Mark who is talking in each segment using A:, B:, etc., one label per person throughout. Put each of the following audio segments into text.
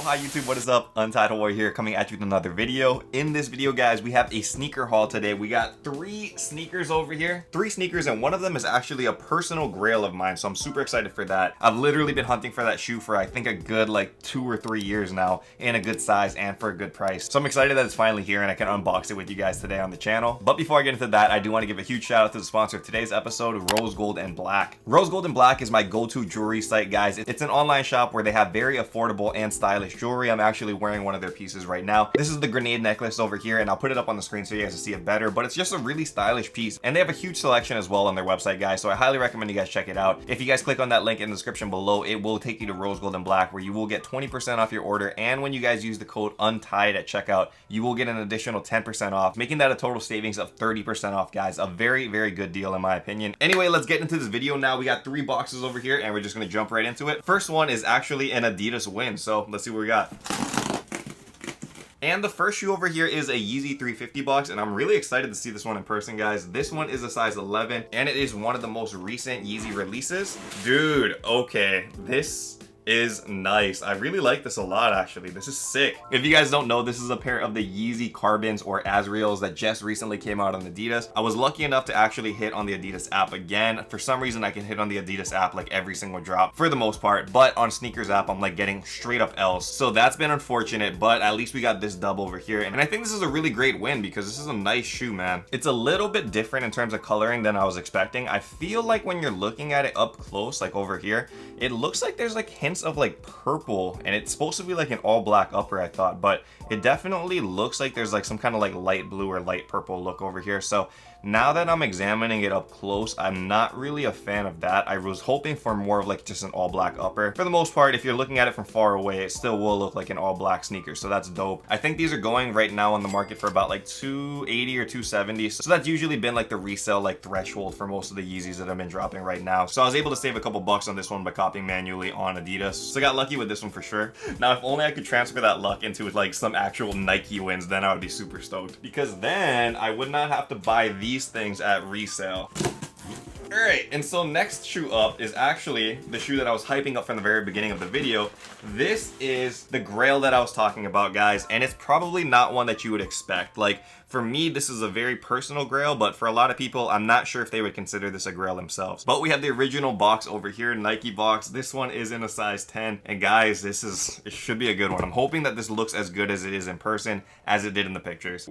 A: Hi YouTube, what is up? Untied Hawaii here, coming at you with another video. In this video, guys, we have a sneaker haul today. We got 3 sneakers over here. 3 sneakers, and one of them is actually a personal grail of mine, so I'm super excited for that. I've literally been hunting for that shoe for I think a good like 2 or 3 years now, in a good size and for a good price. So I'm excited that it's finally here and I can unbox it with you guys today on the channel. But before I get into that, I do want to give a huge shout out to the sponsor of today's episode, Rose Gold and Black. Rose Gold and Black is my go-to jewelry site, guys. It's an online shop where they have very affordable and stylish jewelry. I'm actually wearing one of their pieces right now. This is the grenade necklace over here, and I'll put it up on the screen so you guys can see it better, but it's just a really stylish piece, and they have a huge selection as well on their website, guys, so I highly recommend you guys check it out. If you guys click on that link in the description below, it will take you to Rose Gold and Black, where you will get 20% off your order, and when you guys use the code UNTIED at checkout, you will get an additional 10% off, making that a total savings of 30% off, guys. A very, very good deal in my opinion. Anyway, let's get into this video now. We got 3 boxes over here, and we're just gonna jump right into it. First one is actually an Adidas win, so let's see what we got. And the first shoe over here is a Yeezy 350 box, and I'm really excited to see this one in person, guys. This one is a size 11, and it is one of the most recent Yeezy releases. Dude, okay, this is nice. I really like this a lot, actually. This is sick. If you guys don't know, this is a pair of the Yeezy Carbons or Azraels that just recently came out on Adidas. I was lucky enough to actually hit on the Adidas app again. For some reason, I can hit on the Adidas app like every single drop for the most part, but on Sneakers app, I'm like getting straight up L's. So that's been unfortunate, but at least we got this dub over here. And I think this is a really great win because this is a nice shoe, man. It's a little bit different in terms of coloring than I was expecting. I feel like when you're looking at it up close, like over here, it looks like there's like hints of like purple, and it's supposed to be like an all black upper, I thought, but it definitely looks like there's like some kind of like light blue or light purple look over here. So now that I'm examining it up close, I'm not really a fan of that. I was hoping for more of like just an all black upper. For the most part, if you're looking at it from far away, it still will look like an all black sneaker, so that's dope. I think these are going right now on the market for about like $280 or $270, so that's usually been like the resale like threshold for most of the Yeezys that have been dropping right now. So I was able to save a couple bucks on this one by copying manually on Adidas, so I got lucky with this one for sure. Now if only I could transfer that luck into like some actual Nike wins, then I would be super stoked, because then I would not have to buy these things at resale. Alright, and so next shoe up is actually the shoe that I was hyping up from the very beginning of the video. This is the Grail that I was talking about, guys, and it's probably not one that you would expect. Like, for me, this is a very personal Grail, but for a lot of people, I'm not sure if they would consider this a Grail themselves. But we have the original box over here, Nike box. This one is in a size 10, and guys, it should be a good one. I'm hoping that this looks as good as it is in person as it did in the pictures.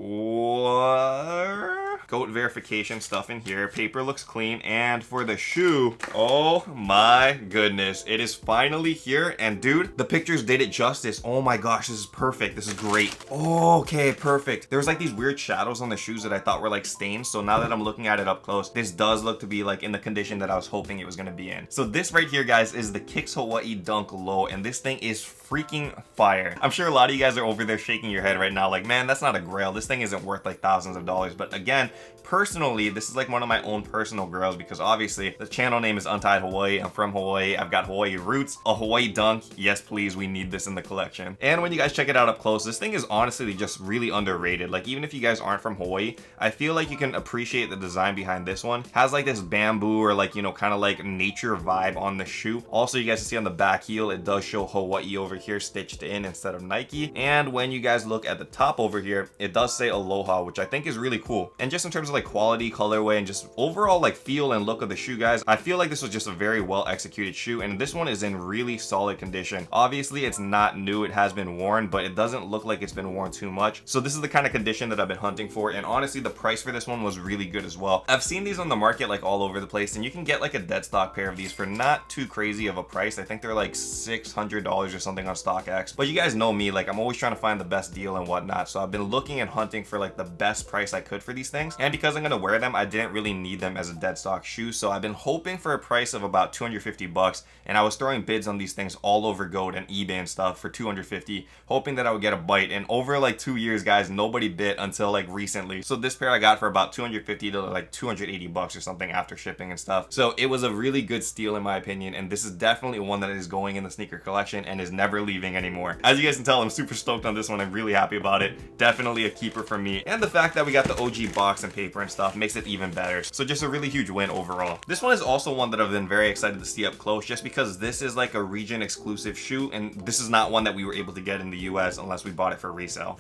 A: Goat verification stuff in here. Paper looks clean, and for the shoe, oh my goodness, it is finally here. And dude, the pictures did it justice. Oh my gosh, this is perfect. This is great. Okay, perfect. There was like these weird shadows on the shoes that I thought were like stains, so now that I'm looking at it up close, this does look to be like in the condition that I was hoping it was going to be in. So this right here, guys, is the Kicks Hawaii Dunk Low, and this thing is freaking fire. I'm sure a lot of you guys are over there shaking your head right now like, man, that's not a Grail. This thing isn't worth like thousands of dollars. But again, personally, this is like one of my own personal Grails, because obviously the channel name is Untied Hawaii. I'm from Hawaii. I've got Hawaii roots. A Hawaii dunk, yes please, we need this in the collection. And when you guys check it out up close, this thing is honestly just really underrated. Like, even if you guys aren't from Hawaii, I feel like you can appreciate the design behind this one. Has like this bamboo or like, you know, kind of like nature vibe on the shoe. Also, you guys can see on the back heel, it does show Hawaii over here stitched in instead of Nike. And when you guys look at the top over here, it does say Aloha, which I think is really cool. And just in terms of like quality, colorway, and just overall like feel and look of the shoe, guys, I feel like this was just a very well executed shoe, and this one is in really solid condition. Obviously it's not new, it has been worn, but it doesn't look like it's been worn too much. So this is the kind of condition that I've been hunting for, and honestly the price for this one was really good as well. I've seen these on the market like all over the place, and you can get like a dead stock pair of these for not too crazy of a price. I think they're like $600 or something on StockX, but you guys know me, like I'm always trying to find the best deal and whatnot, so I've been looking and hunting for like the best price I could for these things. And because I'm gonna wear them, I didn't really need them as a dead stock shoe, so I've been hoping for a price of about 250 bucks, and I was throwing bids on these things all over Goat and eBay and stuff for 250, hoping that I would get a bite. And over like 2 years, guys, nobody bit until like recently. So this pair I got for about 250 to like 280 bucks or something after shipping and stuff. So it was a really good steal in my opinion, and this is definitely one that is going in the sneaker collection and is never leaving anymore. As you guys can tell, I'm super stoked on this one. I'm really happy about it. Definitely a keeper for me. And the fact that we got the OG box and paper and stuff. Makes it even better. So just a really huge win overall. This one is also one that I've been very excited to see up close, just because this is like a region exclusive shoe, and this is not one that we were able to get in the US unless we bought it for resale.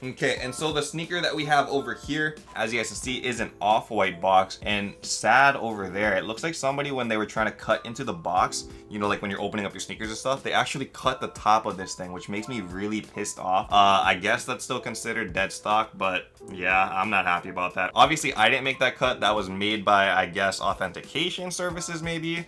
A: Okay, and so the sneaker that we have over here, as you guys can see, is an off-white box, and sad over there, it looks like somebody, when they were trying to cut into the box, you know, like when you're opening up your sneakers and stuff, they actually cut the top of this thing, which makes me really pissed off. I guess that's still considered dead stock, but yeah, I'm not happy about that. Obviously, I didn't make that cut. That was made by, I guess, authentication services maybe.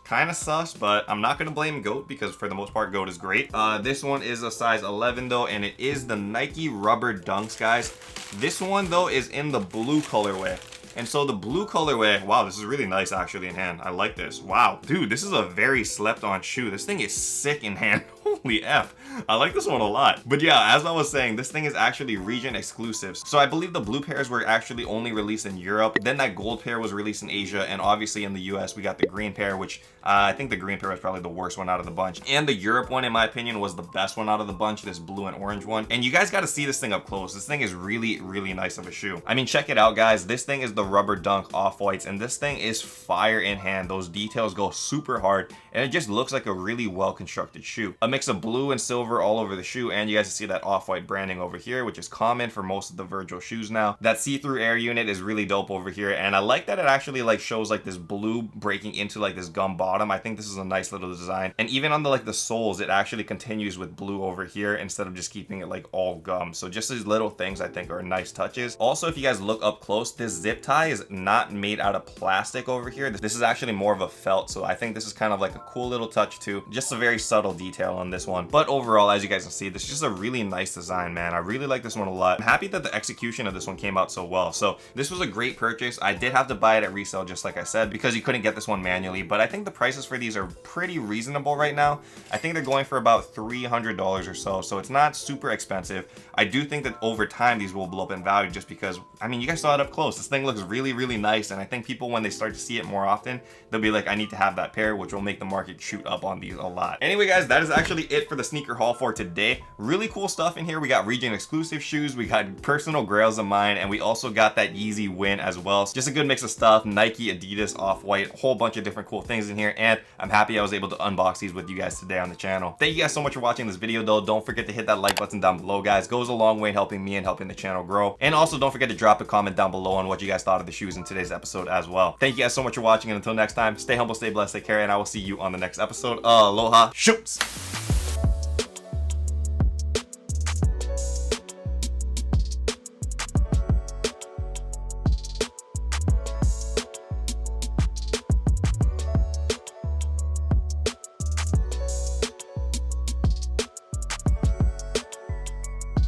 A: Kind of sus, but I'm not gonna blame GOAT because for the most part GOAT is great. This one is a size 11 though, and it is the Nike rubber dunks, guys. This one though is in the blue colorway. And so the blue colorway, wow, this is really nice actually in hand. I like this. Wow, dude, this is a very slept on shoe. This thing is sick in hand. Holy F. I like this one a lot. But yeah, as I was saying, this thing is actually region exclusive. So I believe the blue pairs were actually only released in Europe. Then that gold pair was released in Asia. And obviously in the US, we got the green pair, which I think the green pair was probably the worst one out of the bunch. And the Europe one, in my opinion, was the best one out of the bunch, this blue and orange one. And you guys got to see this thing up close. This thing is really, really nice of a shoe. I mean, check it out, guys. This thing is the rubber dunk off-whites, and this thing is fire in hand. Those details go super hard, and it just looks like a really well-constructed shoe. A mix of blue and silver all over the shoe, and you guys can see that off-white branding over here, which is common for most of the Virgil shoes now. That see-through air unit is really dope over here, and I like that it actually like shows like this blue breaking into like this gum bottom. I think this is a nice little design, and even on the like the soles, it actually continues with blue over here instead of just keeping it like all gum. So just these little things I think are nice touches. Also, if you guys look up close, this zip tie is not made out of plastic over here. This is actually more of a felt, so I think this is kind of like a cool little touch too. Just a very subtle detail on this one. But overall, as you guys can see, this is just a really nice design, man. I really like this one a lot. I'm happy that the execution of this one came out so well. So this was a great purchase. I did have to buy it at resale, just like I said, because you couldn't get this one manually, but I think the prices for these are pretty reasonable right now. I think they're going for about $300 or so, so it's not super expensive. I do think that over time these will blow up in value, just because, I mean, you guys saw it up close. This thing looks really, really nice, and I think people, when they start to see it more often, they'll be like, I need to have that pair, which will make the market shoot up on these a lot. Anyway, guys, that is actually it for the sneaker haul for today. Really cool stuff in here. We got region exclusive shoes, we got personal grails of mine, and we also got that Yeezy win as well. So just a good mix of stuff. Nike, Adidas, Off-White, a whole bunch of different cool things in here, and I'm happy I was able to unbox these with you guys today on the channel. Thank you guys so much for watching this video though. Don't forget to hit that like button down below, guys. Goes a long way in helping me and helping the channel grow. And also don't forget to drop a comment down below on what you guys thought of the shoes in today's episode as well. Thank you guys so much for watching, and until next time, stay humble, stay blessed, take care, and I will see you on the next episode. Aloha, shoots!